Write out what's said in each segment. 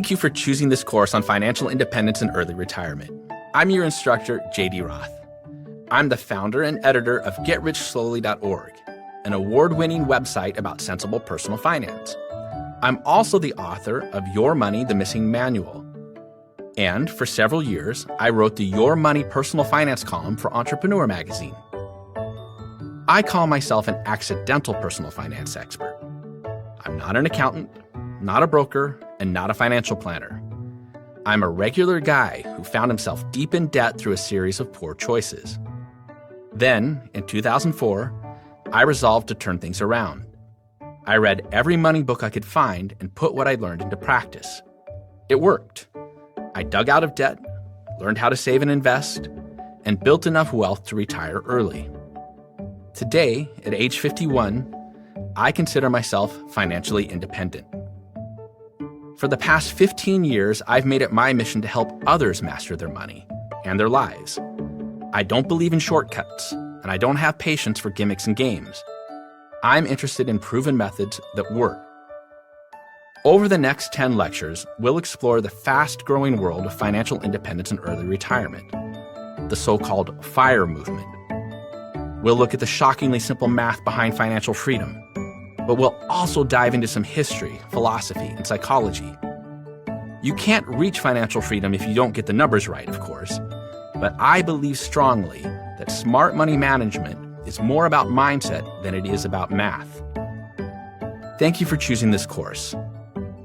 Thank you for choosing this course on financial independence and early retirement. I'm your instructor, J.D. Roth. I'm the founder and editor of GetRichSlowly.org, an award-winning website about sensible personal finance. I'm also the author of Your Money, the Missing Manual. And for several years, I wrote the Your Money Personal Finance column for Entrepreneur magazine. I call myself an accidental personal finance expert. I'm not an accountant, not a broker, and not a financial planner. I'm a regular guy who found himself deep in debt through a series of poor choices. Then, in 2004, I resolved to turn things around. I read every money book I could find and put what I learned into practice. It worked. I dug out of debt, learned how to save and invest, and built enough wealth to retire early. Today, at age 51, I consider myself financially independent. For the past 15 years, I've made it my mission to help others master their money and their lives. I don't believe in shortcuts, and I don't have patience for gimmicks and games. I'm interested in proven methods that work. Over the next 10 lectures, we'll explore the fast-growing world of financial independence and early retirement, the so-called FIRE movement. We'll look at the shockingly simple math behind financial freedom, but we'll also dive into some history, philosophy, and psychology. You can't reach financial freedom if you don't get the numbers right, of course, but I believe strongly that smart money management is more about mindset than it is about math. Thank you for choosing this course.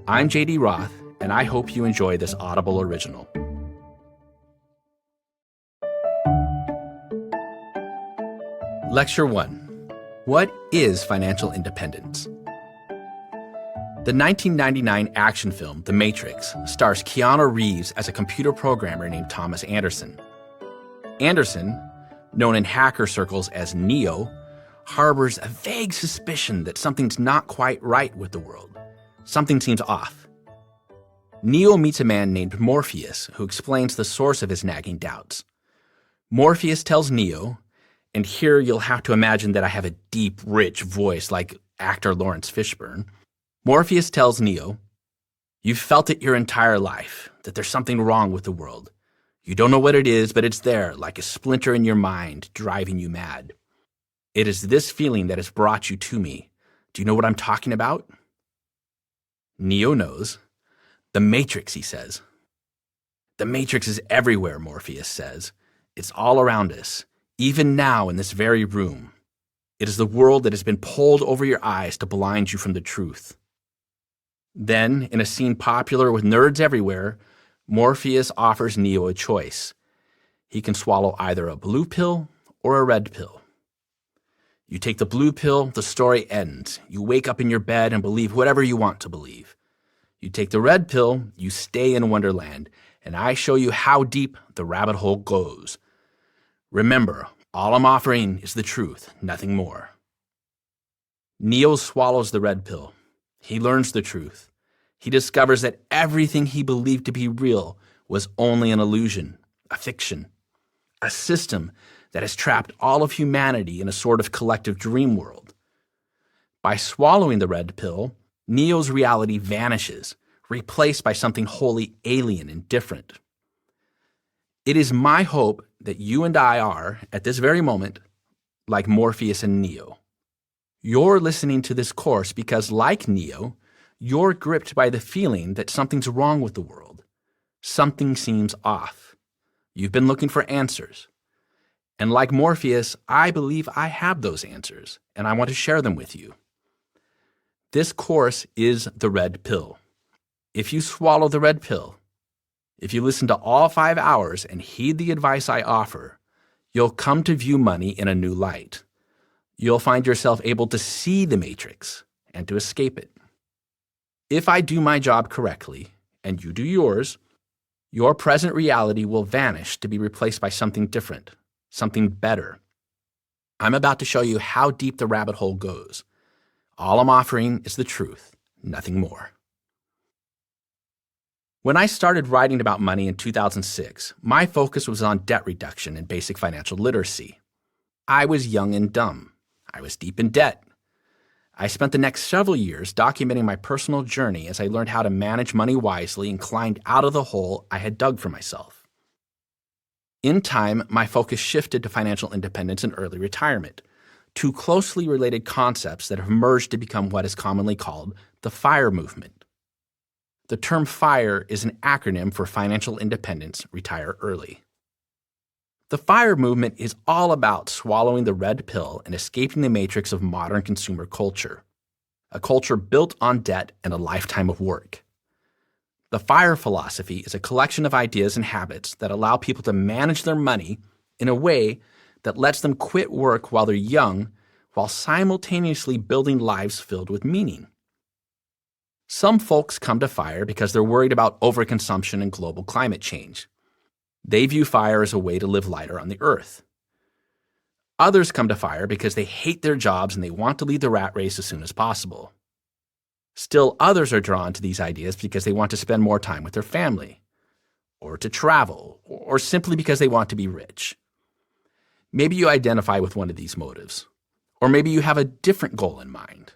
I'm J.D. Roth, and I hope you enjoy this Audible original. Lecture 1. What is financial independence? The 1999 action film, The Matrix, stars Keanu Reeves as a computer programmer named Thomas Anderson. Anderson, known in hacker circles as Neo, harbors a vague suspicion that something's not quite right with the world. Something seems off. Neo meets a man named Morpheus, who explains the source of his nagging doubts. Morpheus tells Neo, and here you'll have to imagine that I have a deep, rich voice like actor Lawrence Fishburne. Morpheus tells Neo, "You've felt it your entire life, that there's something wrong with the world. You don't know what it is, but it's there, like a splinter in your mind, driving you mad. It is this feeling that has brought you to me. Do you know what I'm talking about?" Neo knows. "The Matrix," he says. "The Matrix is everywhere," Morpheus says. "It's all around us. Even now in this very room. It is the world that has been pulled over your eyes to blind you from the truth." Then, in a scene popular with nerds everywhere, Morpheus offers Neo a choice. He can swallow either a blue pill or a red pill. You take the blue pill, the story ends. You wake up in your bed and believe whatever you want to believe. You take the red pill, you stay in Wonderland, and I show you how deep the rabbit hole goes. Remember, all I'm offering is the truth, nothing more. Neo swallows the red pill. He learns the truth. He discovers that everything he believed to be real was only an illusion, a fiction, a system that has trapped all of humanity in a sort of collective dream world. By swallowing the red pill, Neo's reality vanishes, replaced by something wholly alien and different. It is my hope that you and I are, at this very moment, like Morpheus and Neo. You're listening to this course because, like Neo, you're gripped by the feeling that something's wrong with the world. Something seems off. You've been looking for answers. And like Morpheus, I believe I have those answers, and I want to share them with you. This course is the red pill. If you swallow the red pill, if you listen to all 5 hours and heed the advice I offer, you'll come to view money in a new light. You'll find yourself able to see the matrix and to escape it. If I do my job correctly, and you do yours, your present reality will vanish to be replaced by something different, something better. I'm about to show you how deep the rabbit hole goes. All I'm offering is the truth, nothing more. When I started writing about money in 2006, my focus was on debt reduction and basic financial literacy. I was young and dumb. I was deep in debt. I spent the next several years documenting my personal journey as I learned how to manage money wisely and climbed out of the hole I had dug for myself. In time, my focus shifted to financial independence and early retirement, two closely related concepts that have merged to become what is commonly called the FIRE movement. The term FIRE is an acronym for Financial Independence, Retire Early. The FIRE movement is all about swallowing the red pill and escaping the matrix of modern consumer culture, a culture built on debt and a lifetime of work. The FIRE philosophy is a collection of ideas and habits that allow people to manage their money in a way that lets them quit work while they're young, while simultaneously building lives filled with meaning. Some folks come to FIRE because they're worried about overconsumption and global climate change. They view FIRE as a way to live lighter on the earth. Others come to FIRE because they hate their jobs and they want to leave the rat race as soon as possible. Still others are drawn to these ideas because they want to spend more time with their family, or to travel, or simply because they want to be rich. Maybe you identify with one of these motives, or maybe you have a different goal in mind.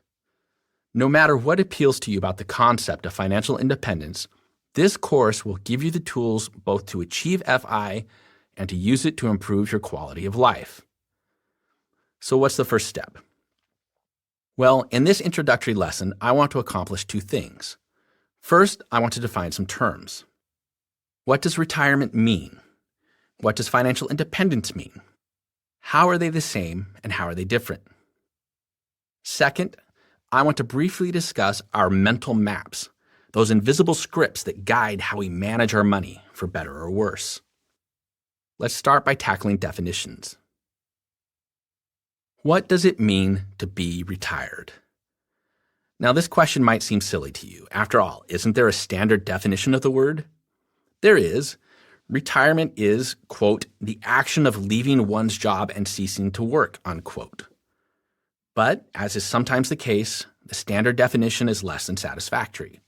No matter what appeals to you about the concept of financial independence, this course will give you the tools both to achieve FI and to use it to improve your quality of life. So what's the first step? Well, in this introductory lesson, I want to accomplish two things. First, I want to define some terms. What does retirement mean? What does financial independence mean? How are they the same and how are they different? Second, I want to briefly discuss our mental maps, those invisible scripts that guide how we manage our money, for better or worse. Let's start by tackling definitions. What does it mean to be retired? Now, this question might seem silly to you. After all, isn't there a standard definition of the word? There is. Retirement is, quote, the action of leaving one's job and ceasing to work, unquote. But, as is sometimes the case, the standard definition is less than satisfactory.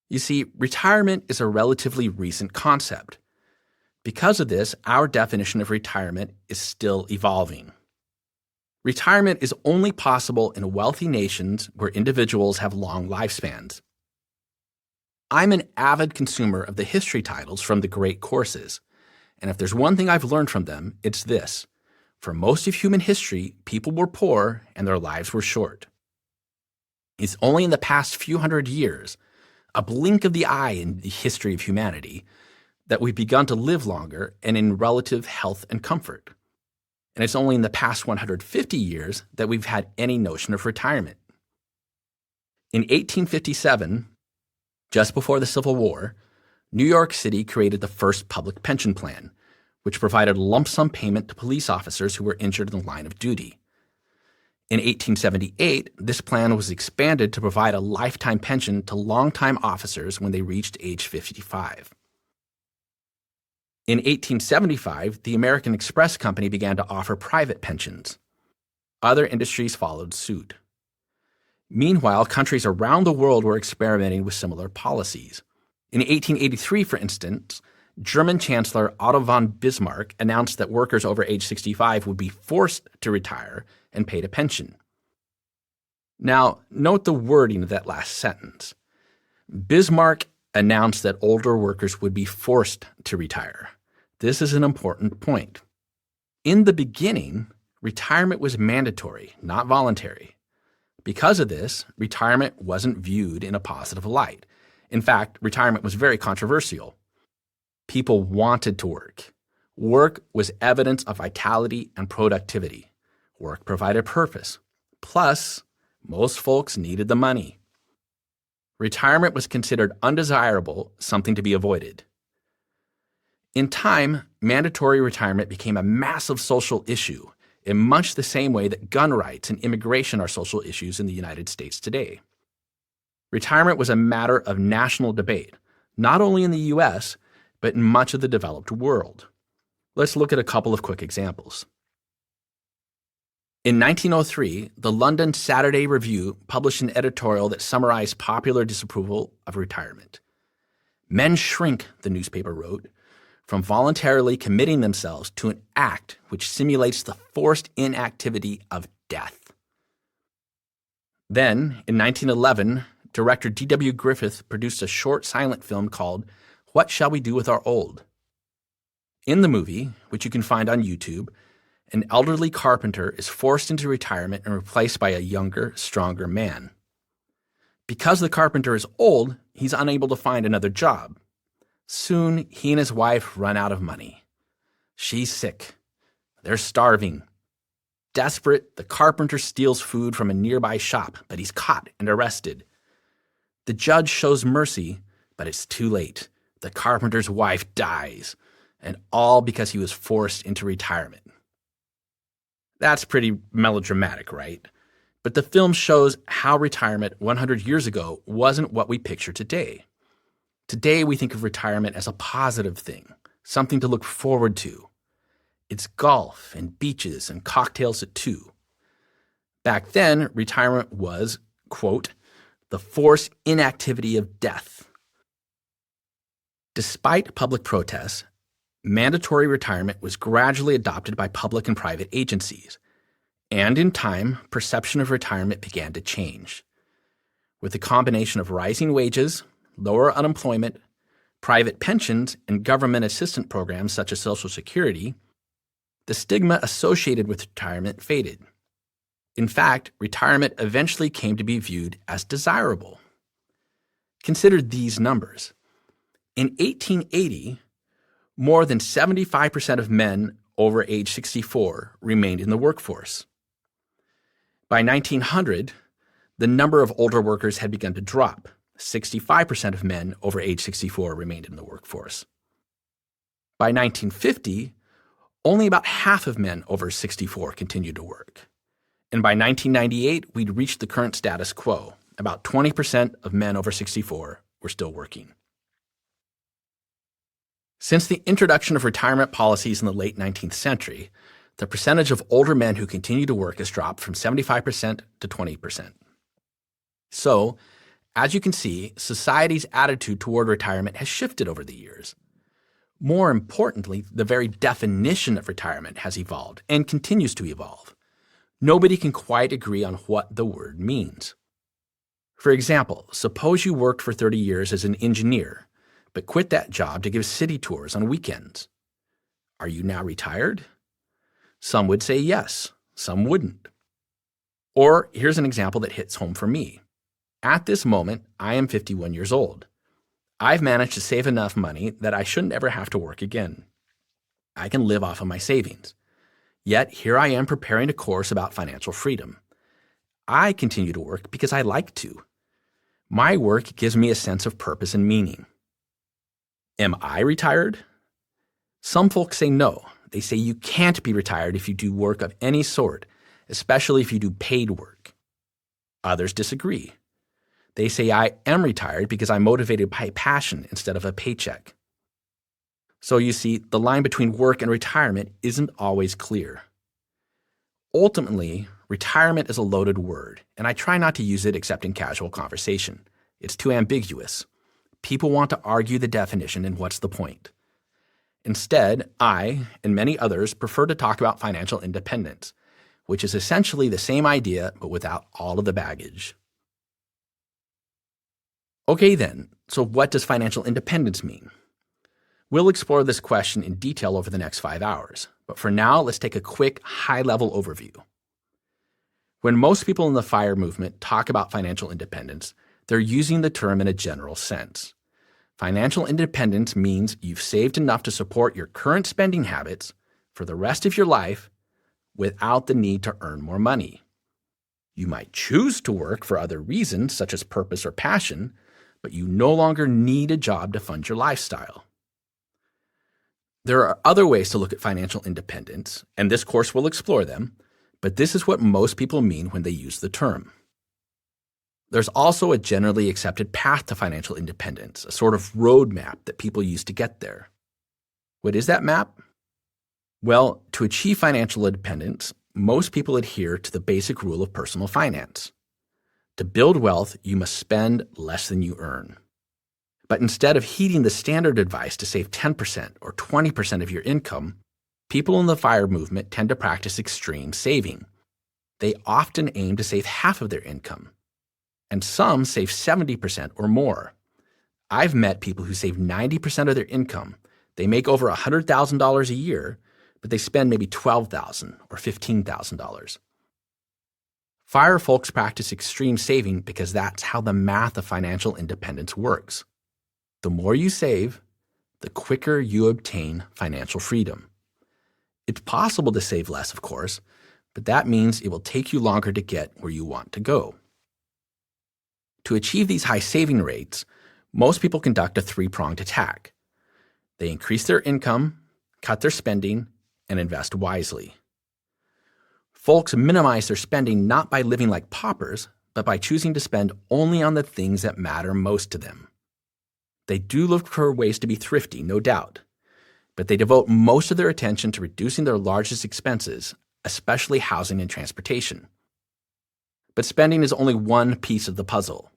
You see, retirement is a relatively recent concept. Because of this, our definition of retirement is still evolving. Retirement is only possible in wealthy nations where individuals have long lifespans. I'm an avid consumer of the history titles from the great courses, and if there's one thing I've learned from them, it's this. For most of human history, people were poor and their lives were short. It's only in the past few hundred years, a blink of the eye in the history of humanity, that we've begun to live longer and in relative health and comfort. And it's only in the past 150 years that we've had any notion of retirement. In 1857, just before the Civil War, New York City created the first public pension plan, which provided a lump sum payment to police officers who were injured in the line of duty. In 1878, this plan was expanded to provide a lifetime pension to longtime officers when they reached age 55. In 1875, the American Express Company began to offer private pensions. Other industries followed suit. Meanwhile, countries around the world were experimenting with similar policies. In 1883, for instance, German Chancellor Otto von Bismarck announced that workers over age 65 would be forced to retire and paid a pension. Now, note the wording of that last sentence. Bismarck announced that older workers would be forced to retire. This is an important point. In the beginning, retirement was mandatory, not voluntary. Because of this, retirement wasn't viewed in a positive light. In fact, retirement was very controversial. People wanted to work. Work was evidence of vitality and productivity. Work provided purpose. Plus, most folks needed the money. Retirement was considered undesirable, something to be avoided. In time, mandatory retirement became a massive social issue in much the same way that gun rights and immigration are social issues in the United States today. Retirement was a matter of national debate, not only in the U.S., but in much of the developed world. Let's look at a couple of quick examples. In 1903, the London Saturday Review published an editorial that summarized popular disapproval of retirement. Men shrink, the newspaper wrote, from voluntarily committing themselves to an act which simulates the forced inactivity of death. Then, in 1911, director D.W. Griffith produced a short silent film called What Shall We Do with Our Old? In the movie, which you can find on YouTube, an elderly carpenter is forced into retirement and replaced by a younger, stronger man. Because the carpenter is old, he's unable to find another job. Soon, he and his wife run out of money. She's sick. They're starving. Desperate, the carpenter steals food from a nearby shop, but he's caught and arrested. The judge shows mercy, but it's too late. The carpenter's wife dies, and all because he was forced into retirement. That's pretty melodramatic, right? But the film shows how retirement 100 years ago wasn't what we picture today. Today, we think of retirement as a positive thing, something to look forward to. It's golf and beaches and cocktails at 2. Back then, retirement was, quote, the forced inactivity of death. Despite public protests, mandatory retirement was gradually adopted by public and private agencies. And in time, perception of retirement began to change. With the combination of rising wages, lower unemployment, private pensions, and government assistance programs such as Social Security, the stigma associated with retirement faded. In fact, retirement eventually came to be viewed as desirable. Consider these numbers. In 1880, more than 75% of men over age 64 remained in the workforce. By 1900, the number of older workers had begun to drop. 65% of men over age 64 remained in the workforce. By 1950, only about half of men over 64 continued to work. And by 1998, we'd reached the current status quo. About 20% of men over 64 were still working. Since the introduction of retirement policies in the late 19th century, the percentage of older men who continue to work has dropped from 75% to 20%. So, as you can see, society's attitude toward retirement has shifted over the years. More importantly, the very definition of retirement has evolved and continues to evolve. Nobody can quite agree on what the word means. For example, suppose you worked for 30 years as an engineer, but quit that job to give city tours on weekends. Are you now retired? Some would say yes, some wouldn't. Or here's an example that hits home for me. At this moment, I am 51 years old. I've managed to save enough money that I shouldn't ever have to work again. I can live off of my savings. Yet here I am preparing a course about financial freedom. I continue to work because I like to. My work gives me a sense of purpose and meaning. Am I retired? Some folks say no. They say you can't be retired if you do work of any sort, especially if you do paid work. Others disagree. They say I am retired because I'm motivated by passion instead of a paycheck. So you see, the line between work and retirement isn't always clear. Ultimately, retirement is a loaded word, and I try not to use it except in casual conversation. It's too ambiguous. People want to argue the definition, and what's the point? Instead, I, and many others, prefer to talk about financial independence, which is essentially the same idea but without all of the baggage. Okay then, so what does financial independence mean? We'll explore this question in detail over the next 5 hours, but for now, let's take a quick, high-level overview. When most people in the FIRE movement talk about financial independence, they're using the term in a general sense. Financial independence means you've saved enough to support your current spending habits for the rest of your life without the need to earn more money. You might choose to work for other reasons, such as purpose or passion, but you no longer need a job to fund your lifestyle. There are other ways to look at financial independence, and this course will explore them, but this is what most people mean when they use the term. There's also a generally accepted path to financial independence, a sort of roadmap that people use to get there. What is that map? Well, to achieve financial independence, most people adhere to the basic rule of personal finance. To build wealth, you must spend less than you earn. But instead of heeding the standard advice to save 10% or 20% of your income, people in the FIRE movement tend to practice extreme saving. They often aim to save half of their income, and some save 70% or more. I've met people who save 90% of their income. They make over $100,000 a year, but they spend maybe $12,000 or $15,000. FIRE folks practice extreme saving because that's how the math of financial independence works. The more you save, the quicker you obtain financial freedom. It's possible to save less, of course, but that means it will take you longer to get where you want to go. To achieve these high saving rates, most people conduct a three-pronged attack. They increase their income, cut their spending, and invest wisely. Folks minimize their spending not by living like paupers, but by choosing to spend only on the things that matter most to them. They do look for ways to be thrifty, no doubt, but they devote most of their attention to reducing their largest expenses, especially housing and transportation. But spending is only one piece of the puzzle.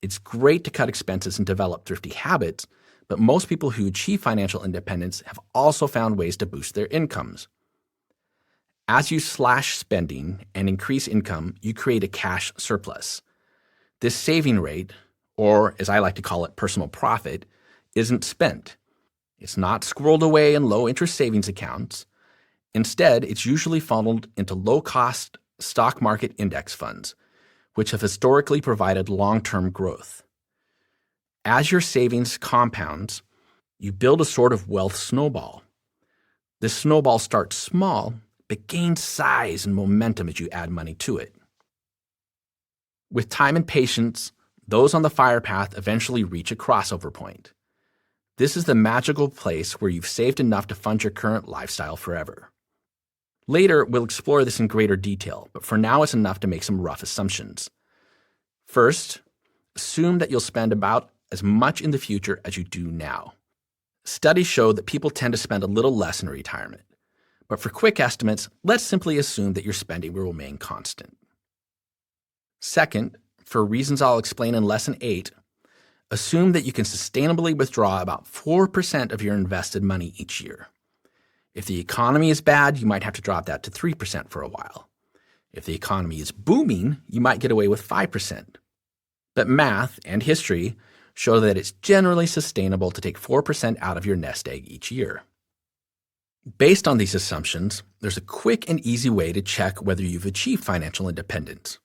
It's great to cut expenses and develop thrifty habits, but most people who achieve financial independence have also found ways to boost their incomes. As you slash spending and increase income, you create a cash surplus. This saving rate, or as I like to call it, personal profit, isn't spent. It's not squirreled away in low-interest savings accounts. Instead, it's usually funneled into low-cost stock market index funds, which have historically provided long-term growth. As your savings compounds, you build a sort of wealth snowball. This snowball starts small, but gains size and momentum as you add money to it. With time and patience, those on the FIRE path eventually reach a crossover point. This is the magical place where you've saved enough to fund your current lifestyle forever. Later, we'll explore this in greater detail, but for now it's enough to make some rough assumptions. First, assume that you'll spend about as much in the future as you do now. Studies show that people tend to spend a little less in retirement. But for quick estimates, let's simply assume that your spending will remain constant. Second, for reasons I'll explain in Lesson 8, assume that you can sustainably withdraw about 4% of your invested money each year. If the economy is bad, you might have to drop that to 3% for a while. If the economy is booming, you might get away with 5%. But math and history show that it's generally sustainable to take 4% out of your nest egg each year. Based on these assumptions, there's a quick and easy way to check whether you've achieved financial independence.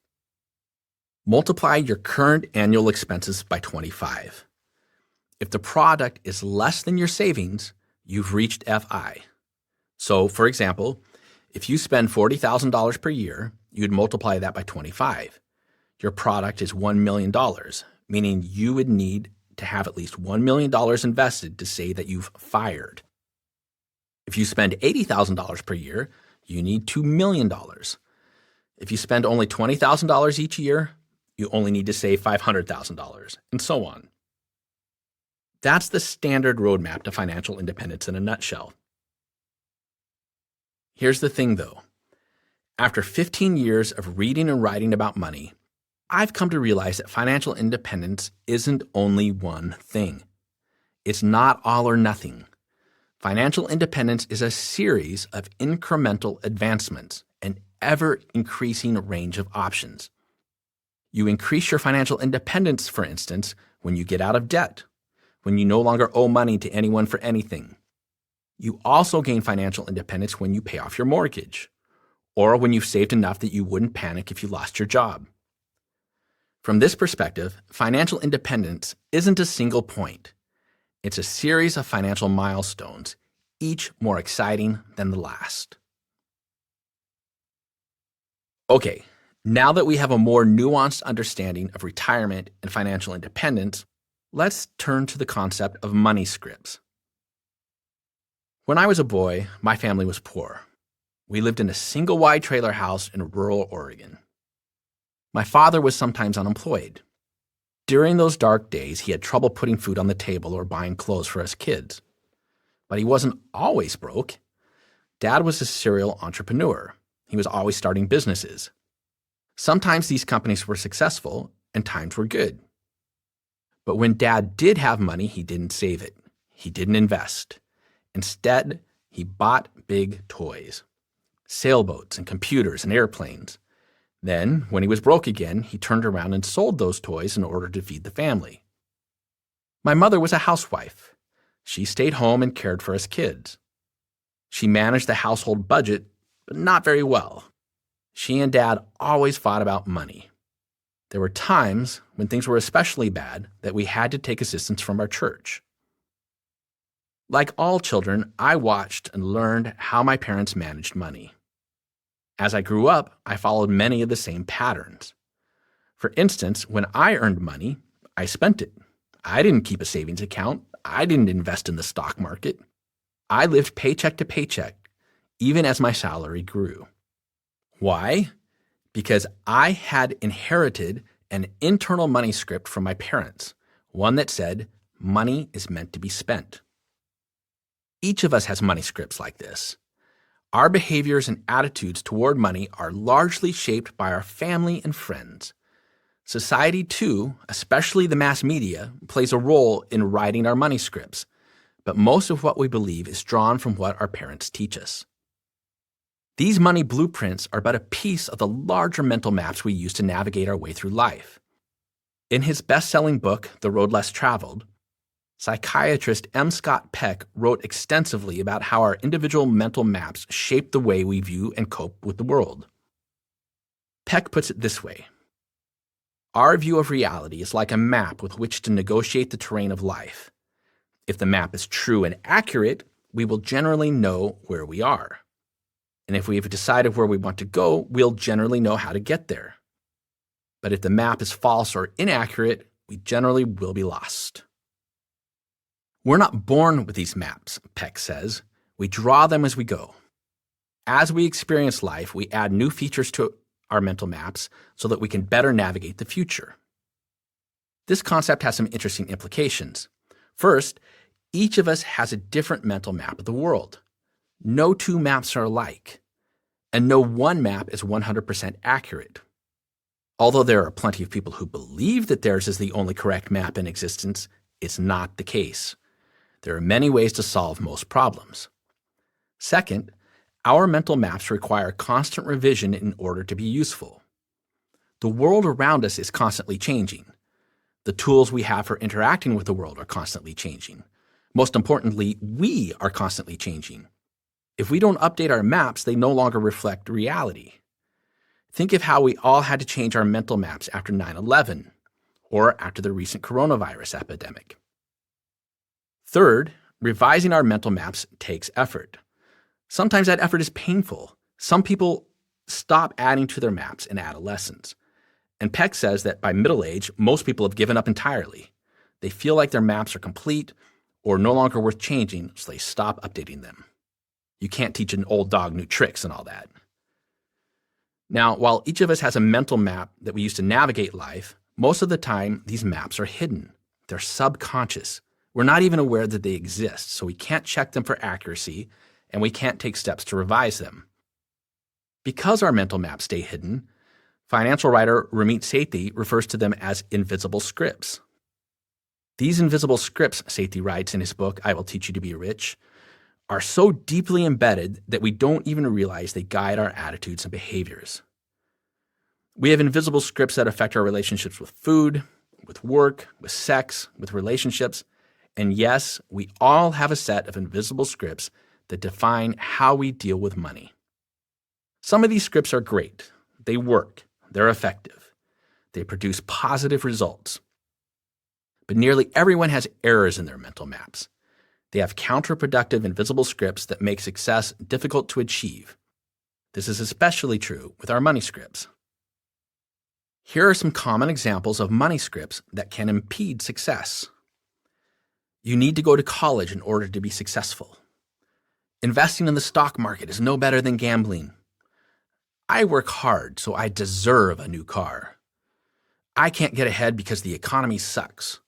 Multiply your current annual expenses by 25. If the product is less than your savings, you've reached FI. So, for example, if you spend $40,000 per year, you'd multiply that by 25. Your product is $1 million, meaning you would need to have at least $1 million invested to say that you've fired. If you spend $80,000 per year, you need $2 million. If you spend only $20,000 each year, you only need to save $500,000, and so on. That's the standard roadmap to financial independence in a nutshell. Here's the thing, though. After 15 years of reading and writing about money, I've come to realize that financial independence isn't only one thing. It's not all or nothing. Financial independence is a series of incremental advancements, an ever-increasing range of options. You increase your financial independence, for instance, when you get out of debt, when you no longer owe money to anyone for anything. You also gain financial independence when you pay off your mortgage, or when you've saved enough that you wouldn't panic if you lost your job. From this perspective, financial independence isn't a single point. It's a series of financial milestones, each more exciting than the last. Okay, now that we have a more nuanced understanding of retirement and financial independence, let's turn to the concept of money scripts. When I was a boy, my family was poor. We lived in a single-wide trailer house in rural Oregon. My father was sometimes unemployed. During those dark days, he had trouble putting food on the table or buying clothes for us kids. But he wasn't always broke. Dad was a serial entrepreneur. He was always starting businesses. Sometimes these companies were successful and times were good. But when Dad did have money, he didn't save it. He didn't invest. Instead, he bought big toys, sailboats and computers and airplanes. Then, when he was broke again, he turned around and sold those toys in order to feed the family. My mother was a housewife. She stayed home and cared for us kids. She managed the household budget, but not very well. She and Dad always fought about money. There were times when things were especially bad that we had to take assistance from our church. Like all children, I watched and learned how my parents managed money. As I grew up, I followed many of the same patterns. For instance, when I earned money, I spent it. I didn't keep a savings account. I didn't invest in the stock market. I lived paycheck to paycheck, even as my salary grew. Why? Because I had inherited an internal money script from my parents, one that said, money is meant to be spent. Each of us has money scripts like this. Our behaviors and attitudes toward money are largely shaped by our family and friends. Society, too, especially the mass media, plays a role in writing our money scripts, but most of what we believe is drawn from what our parents teach us. These money blueprints are but a piece of the larger mental maps we use to navigate our way through life. In his best-selling book, The Road Less Traveled, psychiatrist M. Scott Peck wrote extensively about how our individual mental maps shape the way we view and cope with the world. Peck puts it this way: our view of reality is like a map with which to negotiate the terrain of life. If the map is true and accurate, we will generally know where we are. And if we have decided where we want to go, we'll generally know how to get there. But if the map is false or inaccurate, we generally will be lost. We're not born with these maps, Peck says. We draw them as we go. As we experience life, we add new features to our mental maps so that we can better navigate the future. This concept has some interesting implications. First, each of us has a different mental map of the world. No two maps are alike, and no one map is 100% accurate. Although there are plenty of people who believe that theirs is the only correct map in existence, it's not the case. There are many ways to solve most problems. Second, our mental maps require constant revision in order to be useful. The world around us is constantly changing. The tools we have for interacting with the world are constantly changing. Most importantly, we are constantly changing. If we don't update our maps, they no longer reflect reality. Think of how we all had to change our mental maps after 9/11 or after the recent coronavirus epidemic. Third, revising our mental maps takes effort. Sometimes that effort is painful. Some people stop adding to their maps in adolescence. And Peck says that by middle age, most people have given up entirely. They feel like their maps are complete or no longer worth changing, so they stop updating them. You can't teach an old dog new tricks and all that. Now, while each of us has a mental map that we use to navigate life, most of the time these maps are hidden. They're subconscious. We're not even aware that they exist, so we can't check them for accuracy, and we can't take steps to revise them. Because our mental maps stay hidden, financial writer Ramit Sethi refers to them as invisible scripts. These invisible scripts, Sethi writes in his book, I Will Teach You to Be Rich, are so deeply embedded that we don't even realize they guide our attitudes and behaviors. We have invisible scripts that affect our relationships with food, with work, with sex, with relationships, and yes, we all have a set of invisible scripts that define how we deal with money. Some of these scripts are great. They work. They're effective. They produce positive results. But nearly everyone has errors in their mental maps. They have counterproductive invisible scripts that make success difficult to achieve. This is especially true with our money scripts. Here are some common examples of money scripts that can impede success. You need to go to college in order to be successful. Investing in the stock market is no better than gambling. I work hard, so I deserve a new car. I can't get ahead because the economy sucks.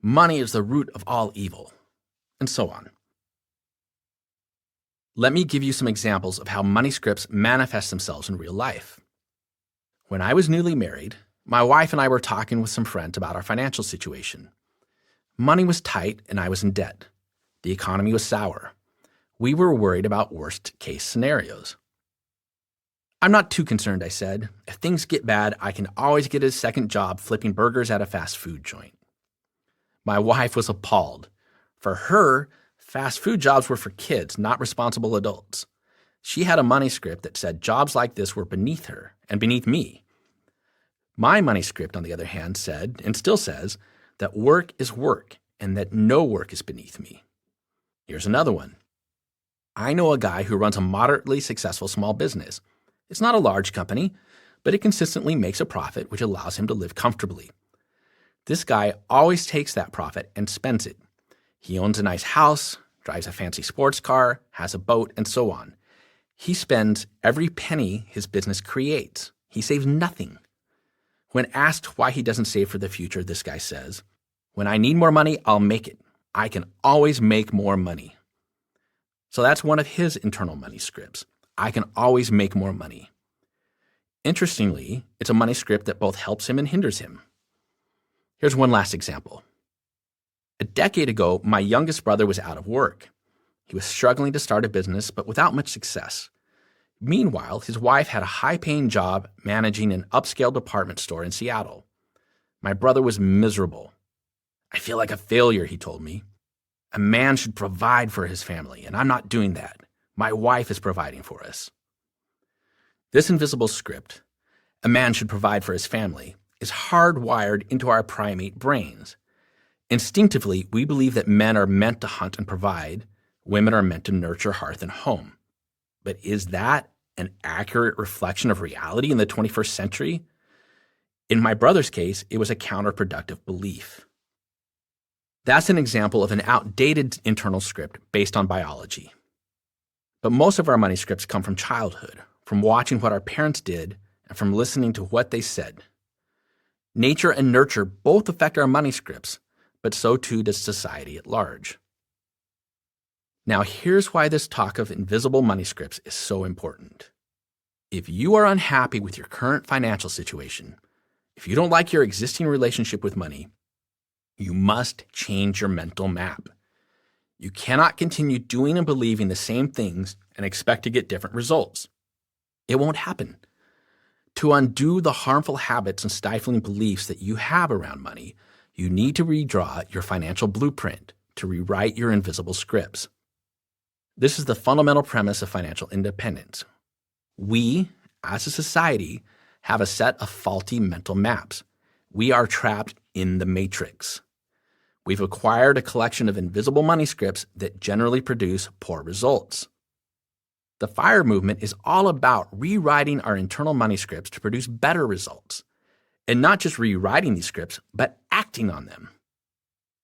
Money is the root of all evil, and so on. Let me give you some examples of how money scripts manifest themselves in real life. When I was newly married, my wife and I were talking with some friends about our financial situation. Money was tight and I was in debt. The economy was sour. We were worried about worst-case scenarios. I'm not too concerned, I said. If things get bad, I can always get a second job flipping burgers at a fast food joint. My wife was appalled. For her, fast food jobs were for kids, not responsible adults. She had a money script that said jobs like this were beneath her and beneath me. My money script, on the other hand, said, and still says, that work is work and that no work is beneath me. Here's another one. I know a guy who runs a moderately successful small business. It's not a large company, but it consistently makes a profit, which allows him to live comfortably. This guy always takes that profit and spends it. He owns a nice house, drives a fancy sports car, has a boat, and so on. He spends every penny his business creates. He saves nothing. When asked why he doesn't save for the future, this guy says, "When I need more money, I'll make it. I can always make more money." So that's one of his internal money scripts. I can always make more money. Interestingly, it's a money script that both helps him and hinders him. Here's one last example. A decade ago, my youngest brother was out of work. He was struggling to start a business, but without much success. Meanwhile, his wife had a high-paying job managing an upscale department store in Seattle. My brother was miserable. "I feel like a failure," he told me. "A man should provide for his family, and I'm not doing that. My wife is providing for us." This invisible script, "a man should provide for his family," is hardwired into our primate brains. Instinctively, we believe that men are meant to hunt and provide, women are meant to nurture hearth and home. But is that an accurate reflection of reality in the 21st century? In my brother's case, it was a counterproductive belief. That's an example of an outdated internal script based on biology. But most of our money scripts come from childhood, from watching what our parents did, and from listening to what they said. Nature and nurture both affect our money scripts, but so too does society at large. Now here's why this talk of invisible money scripts is so important. If you are unhappy with your current financial situation, if you don't like your existing relationship with money, you must change your mental map. You cannot continue doing and believing the same things and expect to get different results. It won't happen. To undo the harmful habits and stifling beliefs that you have around money, you need to redraw your financial blueprint, to rewrite your invisible scripts. This is the fundamental premise of financial independence. We, as a society, have a set of faulty mental maps. We are trapped in the matrix. We've acquired a collection of invisible money scripts that generally produce poor results. The FIRE movement is all about rewriting our internal money scripts to produce better results. And not just rewriting these scripts, but acting on them.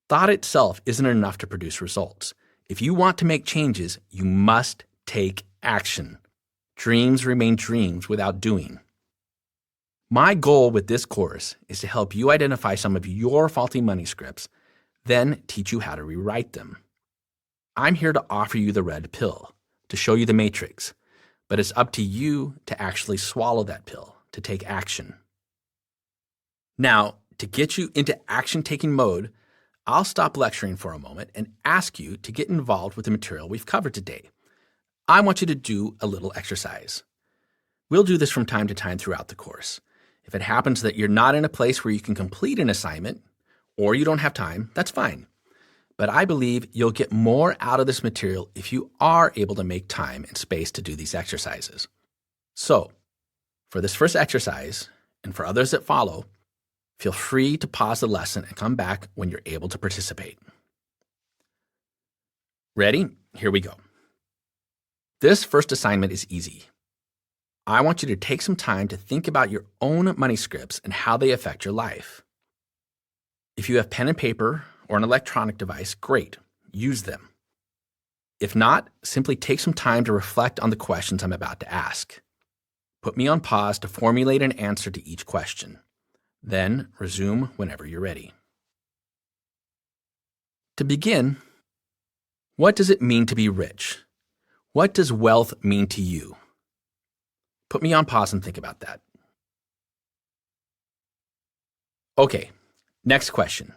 Thought itself isn't enough to produce results. If you want to make changes, you must take action. Dreams remain dreams without doing. My goal with this course is to help you identify some of your faulty money scripts, then teach you how to rewrite them. I'm here to offer you the red pill, to show you the matrix, but it's up to you to actually swallow that pill, to take action. Now, to get you into action-taking mode, I'll stop lecturing for a moment and ask you to get involved with the material we've covered today. I want you to do a little exercise. We'll do this from time to time throughout the course. If it happens that you're not in a place where you can complete an assignment, or you don't have time, that's fine. But I believe you'll get more out of this material if you are able to make time and space to do these exercises. So, for this first exercise, and for others that follow, feel free to pause the lesson and come back when you're able to participate. Ready? Here we go. This first assignment is easy. I want you to take some time to think about your own money scripts and how they affect your life. If you have pen and paper or an electronic device, great, use them. If not, simply take some time to reflect on the questions I'm about to ask. Put me on pause to formulate an answer to each question. Then resume whenever you're ready. To begin, what does it mean to be rich? What does wealth mean to you? Put me on pause and think about that. Okay, next question.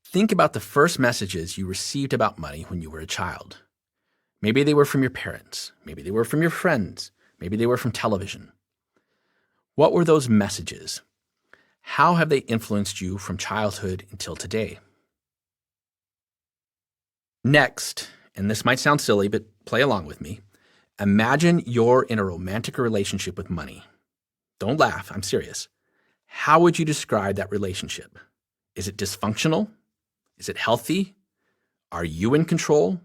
Think about the first messages you received about money when you were a child. Maybe they were from your parents. Maybe they were from your friends. Maybe they were from television. What were those messages? How have they influenced you from childhood until today? Next, and this might sound silly, but play along with me, imagine you're in a romantic relationship with money. Don't laugh, I'm serious. How would you describe that relationship? Is it dysfunctional? Is it healthy? Are you in control?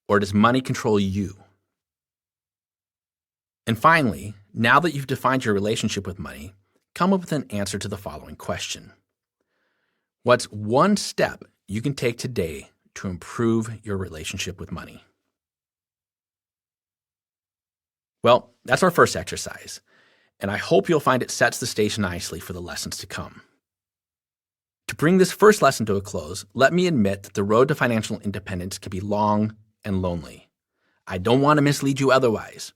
Or does money control you? And finally, now that you've defined your relationship with money, come up with an answer to the following question. What's one step you can take today to improve your relationship with money? Well, that's our first exercise, and I hope you'll find it sets the stage nicely for the lessons to come. To bring this first lesson to a close, let me admit that the road to financial independence can be long and lonely. I don't want to mislead you otherwise,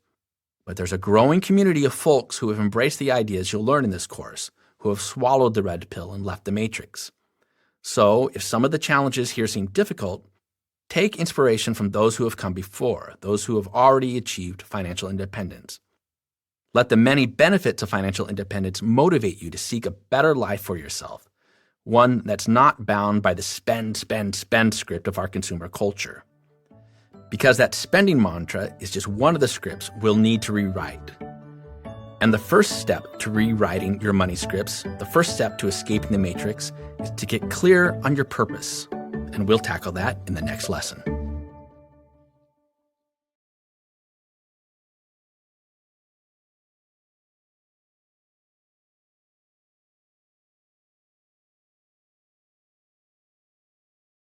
but there's a growing community of folks who have embraced the ideas you'll learn in this course, who have swallowed the red pill and left the matrix. So, if some of the challenges here seem difficult, take inspiration from those who have come before, those who have already achieved financial independence. Let the many benefits of financial independence motivate you to seek a better life for yourself, one that's not bound by the spend, spend, spend script of our consumer culture. Because that spending mantra is just one of the scripts we'll need to rewrite. And the first step to rewriting your money scripts, the first step to escaping the matrix, is to get clear on your purpose. And we'll tackle that in the next lesson.